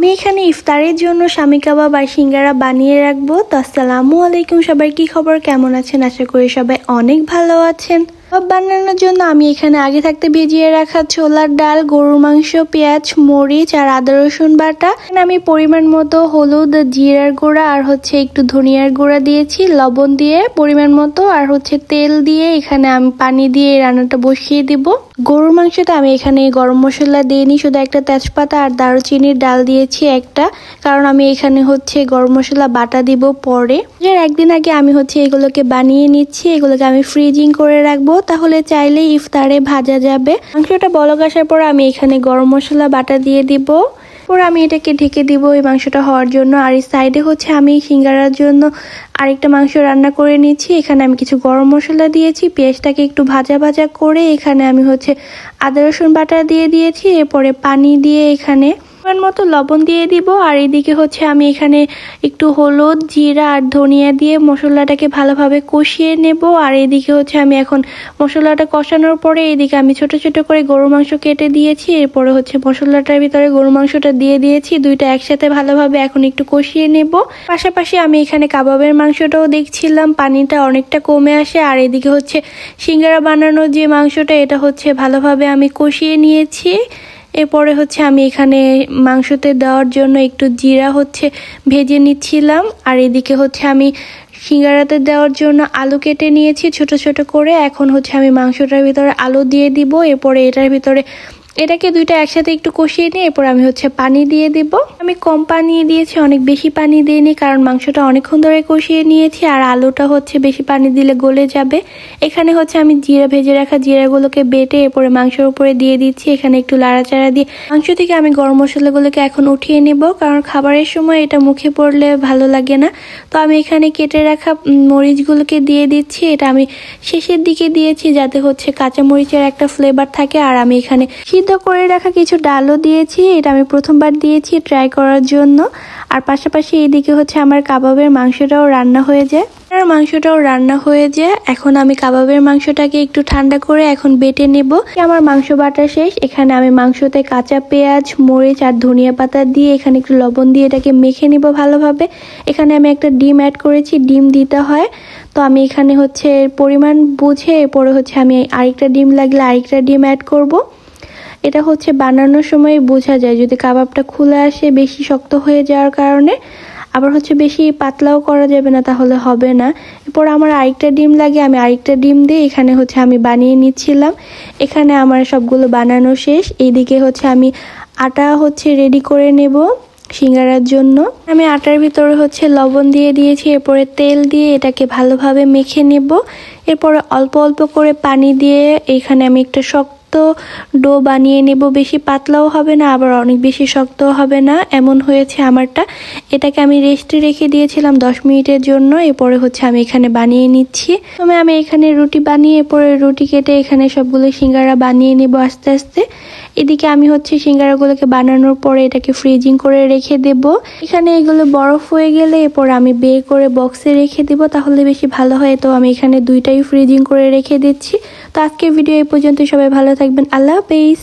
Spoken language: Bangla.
আমি এখানে ইফতারের জন্য শামী কাবাব আর সিঙ্গারা বানিয়ে রাখবো। তো আসসালামু আলাইকুম, সবাই কি খবর, কেমন আছেন? আশা করি সবাই অনেক ভালো আছেন। কাবাব বানানোর জন্য আমি এখানে আগে থাকতে ভিজিয়ে রাখা ছোলার ডাল, গরুর মাংস, পেঁয়াজ, মরিচ আর আদা রসুন বাটা, আমি পরিমাণ মতো হলুদ, জিরার গুঁড়া আর একটু ধনিয়ার গুঁড়া দিয়েছি, লবণ দিয়ে পরিমাণ মতো, আর তেল দিয়ে এখানে আমি পানি দিয়ে রান্নাটা বসিয়ে দিব। গরুর মাংসটা আমি এখানে গরম মশলা দিইনি, শুধু একটা তেজপাতা আর দারুচিনির ডাল দিয়েছি একটা, কারণ আমি এখানে গরম মশলা বাটা দিব পরে। এর একদিন আগে আমি এগুলোকে বানিয়ে নিচ্ছি, এগুলোকে আমি ফ্রিজিং করে রাখবো, তাহলে চাইলে ইফতারে ভাজা যাবে। মাংসটা বলক আসার পর আমি এখানে গরম মশলা বাটা দিয়ে দিব, পরে আমি এটাকে ঢেকে দিব এই মাংসটা হওয়ার জন্য। আর এই সাইডে আমি সিঙ্গারার জন্য আরেকটা মাংস রান্না করে নিচ্ছি। এখানে আমি কিছু গরম মশলা দিয়েছি, পেঁয়াজটাকে একটু ভাজা ভাজা করে এখানে আমি আদা রসুন বাটা দিয়ে দিয়েছি, এরপরে পানি দিয়ে এখানে পরিমাণ মতো লবণ দিয়ে দিব। আর এদিকে আমি এখানে একটু হলুদ, জিরা আর ধনিয়া দিয়ে মশলাটাকে ভালোভাবে কষিয়ে নেব। আর এদিকে আমি এখন মশলাটা কষানোর পরে এদিকে আমি ছোট ছোট করে গরুর মাংস কেটে দিয়েছি, এরপরে মশলাটার ভিতরে গরুর মাংসটা দিয়ে দিয়েছি, দুইটা একসাথে ভালোভাবে এখন একটু কষিয়ে নেব। পাশাপাশি আমি এখানে কাবাবের মাংসটাও দেখছিলাম, পানিটা অনেকটা কমে আসে। আর এদিকে সিঙ্গারা বানানোর যে মাংসটা, এটা ভালোভাবে আমি কষিয়ে নিয়েছি। এরপরে আমি এখানে মাংসতে দেওয়ার জন্য একটু জিরা ভেজে নিচ্ছিলাম। আর এদিকে আমি সিঙ্গারাতে দেওয়ার জন্য আলু কেটে নিয়েছি ছোট ছোট করে। এখন আমি মাংসটার ভিতরে আলু দিয়ে দিব, এরপরে এটার ভিতরে এটাকে দুইটা একসাথে একটু কষিয়ে নিয়ে এরপর আমি পানি দিয়ে দিব। আমি কম পানি দিয়েছি, অনেক বেশি পানি দিইনি, কারণ মাংসটা অনেকক্ষণ ধরে কষিয়ে নিয়েছি আর আলুটা বেশি পানি দিলে গলে যাবে। এখানে আমি জিরা ভেজে রাখা জিরাগুলোকে বেটে এরপরে মাংসের উপরে দিয়ে দিচ্ছি। এখানে একটু লাড়াচাড়া দিয়ে মাংস থেকে আমি গরম মশলাগুলোকে এখন উঠিয়ে নেব, কারণ খাবারের সময় এটা মুখে পড়লে ভালো লাগে না। তো আমি এখানে কেটে রাখা মরিচগুলোকে দিয়ে দিচ্ছি, এটা আমি শেষের দিকে দিয়েছি যাতে কাঁচা মরিচের একটা ফ্লেভার থাকে। আর আমি এখানে সিদ্ধ করে রাখা কিছু ডালও দিয়েছি, এটা আমি প্রথমবার দিয়েছি ট্রাই করার জন্য। আর পাশাপাশি এইদিকে আমার কাবাবের মাংসটাও রান্না হয়ে যায়। এখন আমি কাবাবের মাংসটাকে একটু ঠান্ডা করে এখন বেটে নেব। আমার মাংস বাটা শেষ। এখানে আমি মাংসতে কাঁচা পেঁয়াজ, মরিচ আর ধনিয়া পাতা দিয়ে এখানে একটু লবণ দিয়ে এটাকে মেখে নেব ভালোভাবে। এখানে আমি একটা ডিম অ্যাড করেছি, ডিম দিতে হয়। তো আমি এখানে পরিমাণ বুঝে এরপরে আমি আরেকটা ডিম লাগলে আরেকটা ডিম অ্যাড করব। এটা বানানোর সময় বোঝা যায়, যদি কাবাবটা খুলে আসে বেশি শক্ত হয়ে যাওয়ার কারণে, আবার বেশি পাতলাও করা যাবে না, তাহলে হবে না। এরপর আমার আরেকটা ডিম লাগে, আমি আরেকটা ডিম দিয়ে এখানে আমি বানিয়ে নিচ্ছিলাম। এখানে আমার সবগুলো বানানো শেষ। এইদিকে আমি আটা রেডি করে নেব সিঙ্গারার জন্য। আমি আটার ভিতরে লবণ দিয়ে দিয়েছি, এরপরে তেল দিয়ে এটাকে ভালোভাবে মেখে নেব। এরপরে অল্প অল্প করে পানি দিয়ে এখানে আমি একটা শক্ত ডো বানিয়ে নেব, বেশি পাতলাও হবে না আবার অনেক বেশি শক্তও হবে না, এমন হয়েছে আমারটা। এটাকে আমি রেস্টে রেখে দিয়েছিলাম 10 মিনিটের জন্য। এরপরে আমি এখানে বানিয়ে নিচ্ছি। প্রথমে আমি এখানে রুটি বানিয়ে এরপরে রুটি কেটে এখানে সবগুলো সিঙ্গারা বানিয়ে নেব আস্তে আস্তে। এদিকে আমি সিঙ্গারাগুলোকে বানানোর পরে এটাকে ফ্রিজিং করে রেখে দেব। এখানে এগুলো বরফ হয়ে গেলে এরপর আমি বের করে বক্সে রেখে দেব, তাহলে বেশি ভালো হয়। তো আমি এখানে দুইটাই ফ্রিজিং করে রেখে দিচ্ছি। তো আজকের ভিডিও এই পর্যন্ত, সবাই ভালো থাকবেন, আল্লাহ হাফেজ।